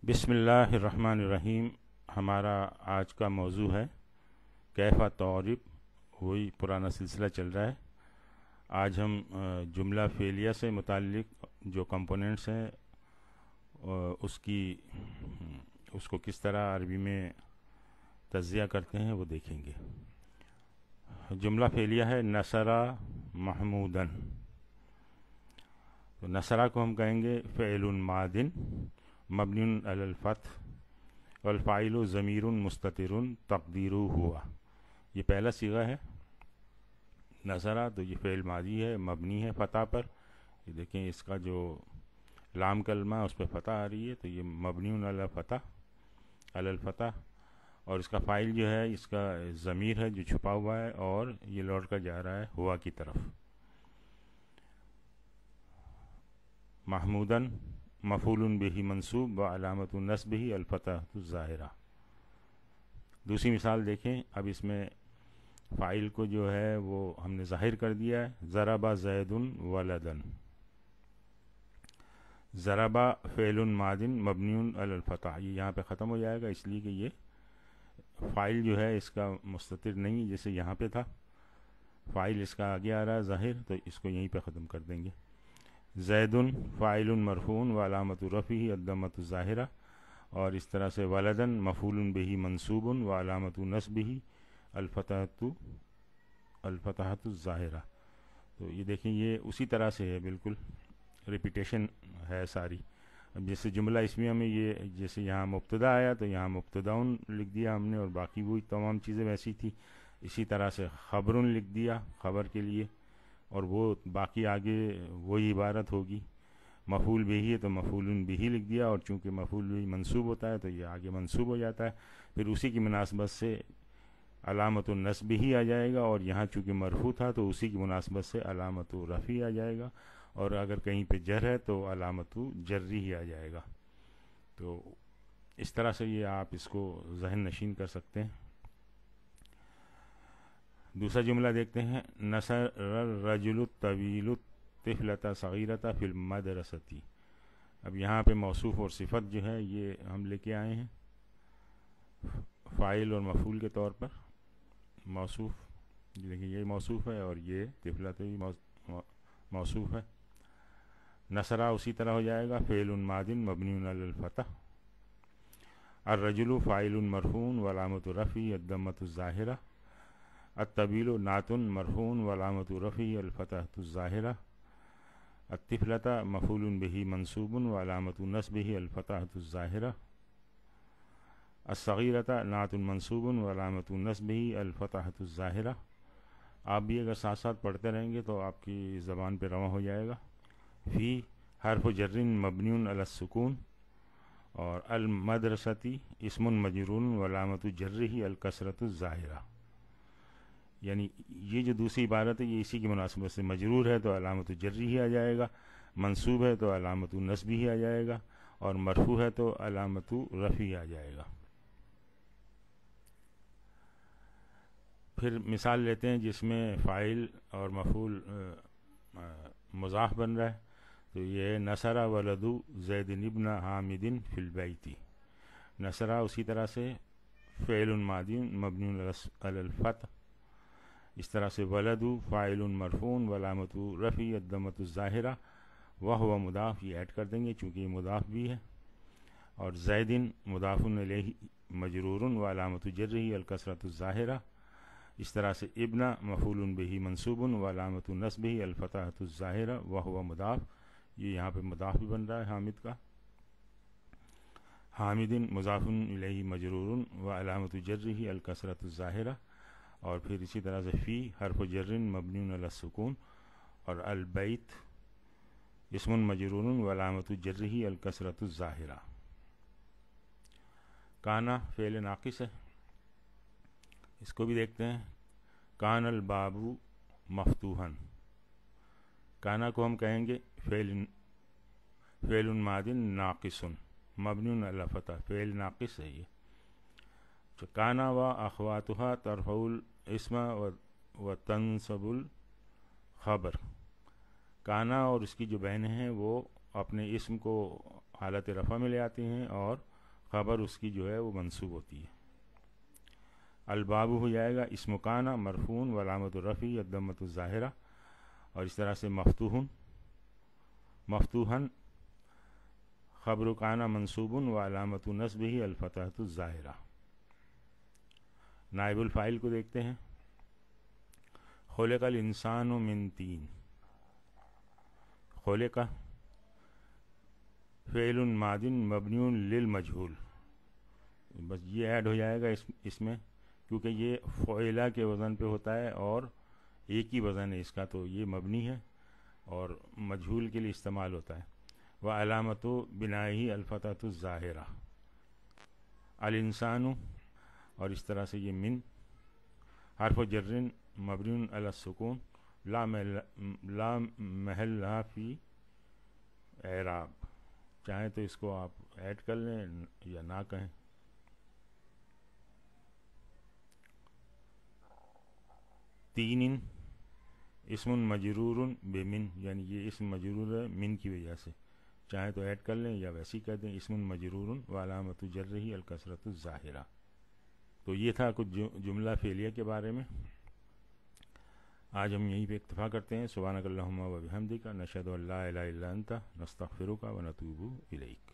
बिस्मिल्लाहिर्रहमानिर्रहीम। हमारा आज का मौजू है कैफ़ा तौरिब। वही पुराना सिलसिला चल रहा है। आज हम जुमला फ़ेलिया से मुताल्लिक़ जो कंपोनेंट्स हैं उसको किस तरह अरबी में तज़्ज़िया करते हैं वो देखेंगे। जुमला फ़ेलिया है नसरा महमूदन। तो नसरा को हम कहेंगे फ़ेलुन मादिन मबनियुन अलल फ़त्ह वल फ़ाइलु ज़मीरुन मुस्ततिरुन तक़दीरु हुआ। ये पहला सीगा है नसरा। तो ये फ़ेल मादी है, मबनी है फ़तह पर। ये देखें इसका जो लाम कलमा है उस पर फ़तह आ रही है, तो ये मबनियुन अलल फ़तह अलल फ़तह। और इसका फ़ाइल जो है इसका ज़मीर है जो छुपा हुआ है और ये लौट कर जा रहा है हुआ की तरफ। महमूदन मफ़ूलुन बिही मंसूब व अलामतु नस्बिही अल फ़तहतु ज़ाहिरा। दूसरी मिसाल देखें। अब इसमें फ़ाइल को जो है वो हमने ज़ाहिर कर दिया है, ज़रबा ज़ैदुन वलदन। ज़रबा फ़ेलुन मादिन मबनियुन अलल फ़तह। ये यहाँ पे ख़त्म हो जाएगा इसलिए कि ये फ़ाइल जो है इसका मुस्ततिर नहीं, जैसे यहाँ पे था फ़ाइल इसका आगे आ रहा है ज़ाहिर, तो इसको यहीं पे ख़त्म कर देंगे। ज़ैदुन फ़ाइलुन मरफ़ून व अलामतु रफ़िही अद्दम्मतु ज़ाहिरा। और इस तरह से वलदन मफ़ूलुन बिही मंसूबुन व अलामतु नस्बिही अल फ़तहतु ज़ाहिरा। तो ये देखें ये उसी तरह से है, बिल्कुल रिपीटेशन है सारी। अब जैसे जुमला इसमिया में ये जैसे यहाँ मुब्तदा आया तो यहाँ मुब्तदाउन लिख दिया हमने और बाकी वही तमाम चीज़ें वैसी थी। इसी तरह से ख़बरुन लिख दिया ख़बर के लिए और वो बाकी आगे वही इबारत होगी। मफ़ूल बिही है तो मफ़ूलुन बिही लिख दिया और चूँकि मफ़ूल बिही मंसूब होता है तो ये आगे मंसूब हो जाता है। फिर उसी की मुनासबत से अलामतु नस्बिही आ जाएगा और यहाँ चूँकि मरफ़ू था तो उसी की मुनासबत से अलामतु रफ़ी आ जाएगा और अगर कहीं पे जर है तो अलामतु जर्री ही आ जाएगा। तो इस तरह से ये आप इसको ज़हन नशीन कर सकते हैं। दूसरा जुमला देखते हैं। नसर रजुलु तवीलु तिफ़लता सगीरता फिल मदरसती। अब यहाँ पे मौसूफ़ और सिफ़त जो है ये हम लेके आए हैं फ़ाइल और मफ़ूल के तौर पर। मौसूफ़ देखिए ये मौसूफ़ है और ये तिफ़लत भी मौसूफ़ है। नसरा उसी तरह हो जाएगा फ़ेलुन मादिन मबनियुन अलल फ़तह। अर्रजुलु फ़ाइलुन मरफ़ून व अलामतु रफ़ी अद्दम्मतु ज़ाहिरा। अत्तबीलु नातुन मरफ़ून व अलामतु रफ़ी अल फ़तहतु ज़ाहिरा। अत्तिफ़लता मफ़ूलुन बिही मंसूबुन व अलामतु नस्बिही अल फ़तहतु ज़ाहिरा। अस्सगीरता नातुन मंसूबुन व अलामतु नस्बिही अल फ़तहतु ज़ाहिरा। आप भी अगर साथ साथ पढ़ते रहेंगे तो आपकी ज़बान पे रवां हो जाएगा। फ़ी हर्फ़ जर्रिन मबनियुन अला सुकून और अल मदरसती इस्मुन मजरून व अलामतु जर्रिही अल कसरतु ज़ाहिरा। यानी ये जो दूसरी इबारत है ये इसी की मुनासिबत से मजरूर है तो अलामतु जर्री ही आ जाएगा, मंसूब है तो अलामतु नस्बी ही आ जाएगा और मरफू है तो अलामतु रफ़ी आ जाएगा। फिर मिसाल लेते हैं जिसमें फ़ाइल और मफ़ूल मुज़ाफ बन रहा है। तो ये नसरा वलदु ज़ैदिन इब्न हामिदिन फिल बैती। नसरा उसी तरह से फ़ेलुन मादिन मबनियुन अलल फ़तह। इस तरह से वलदु फ़ाइलुन मरफ़ून व अलामतु रफ़ी अद्दम्मतु ज़ाहिरा वह हुआ मुदाफ़, ये ऐड कर देंगे चूँकि ये मुदाफ़ भी है। और ज़ैदिन मुदाफ़ुन इलैहि मजरूरुन व अलामतु जर्रिही अल कसरतु ज़ाहिरा। इस तरह से इब्ना मफ़ूलुन बिही मंसूबुन व अलामतु नस्बिही अल फ़तहतु ज़ाहिरा वह हुआ मुदाफ़। ये यहाँ पे मुदाफ़ भी बन रहा है हामिद का। हामिदिन मुज़ाफ़ुन इलैहि मजरूरुन व अलामतु जर्रिही अल कसरतु ज़ाहिरा। और फिर इसी तरह से फ़ी हर्फ़ जर्रिन मबनियुन अला सुकून और अल बैत इस्मुन मजरूरुन व अलामतु जर्रिही अल कसरतु ज़ाहिरा। काना फ़ेल नाक़िस है, इसको भी देखते हैं। कान अल बाबू मफ्तूहन। काना को हम कहेंगे फ़ेलुन मादिन नाक़िसुन मबनियुन अला फ़तह। फ़ेल नाक़िस है ये। काना व अख़वातुहा तरफ़उल इस्मा व तनसबुल ख़बर। काना और उसकी जो बहनें हैं वो अपने इस्म को हालत रफ़ा में ले आती हैं और خبر اس کی جو ہے وہ منصوب ہوتی ہے. الباب ہو جائے گا اسم کانا مرفون و علامت الرفی الضمۃ الظاہرہ، اور اس طرح سے مفتوحن خبر کانا منصوب و علامت نصبہ الفتحۃ الظاہرہ. نائب الفاعل کو دیکھتے ہیں. خلق الانسان من طین، خلق فعل ماض مبنی للمجہول، بس یہ ایڈ ہو جائے گا اس میں، کیونکہ یہ فعلہ کے وزن پہ ہوتا ہے اور ایک ہی وزن ہے اس کا، تو یہ مبنی ہے اور مجہول کے لیے استعمال ہوتا ہے. و علامت بنائہ الفتحۃ الظاہرہ. الانسان، اور اس طرح سے یہ من حرف جر مبنی علی السکون لا محل لہ فی اعراب. چاہیں تو اس کو آپ ایڈ کر لیں یا نہ کہیں. تین اسم مجرور بمن، یعنی یہ اسم مجرور ہے من کی وجہ سے، چاہیں تو ایڈ کر لیں یا ویسے ہی کر دیں. اسم مجرور و علامت جرہ الکسرۃ الظاہرہ. تو یہ تھا کچھ جملہ فعلیہ کے بارے میں. آج ہم یہیں پہ اکتفا کرتے ہیں. سبحانک اللہم و بحمدک نشہد ان لا الہ الا انت نستغفرک و نتوب الیک.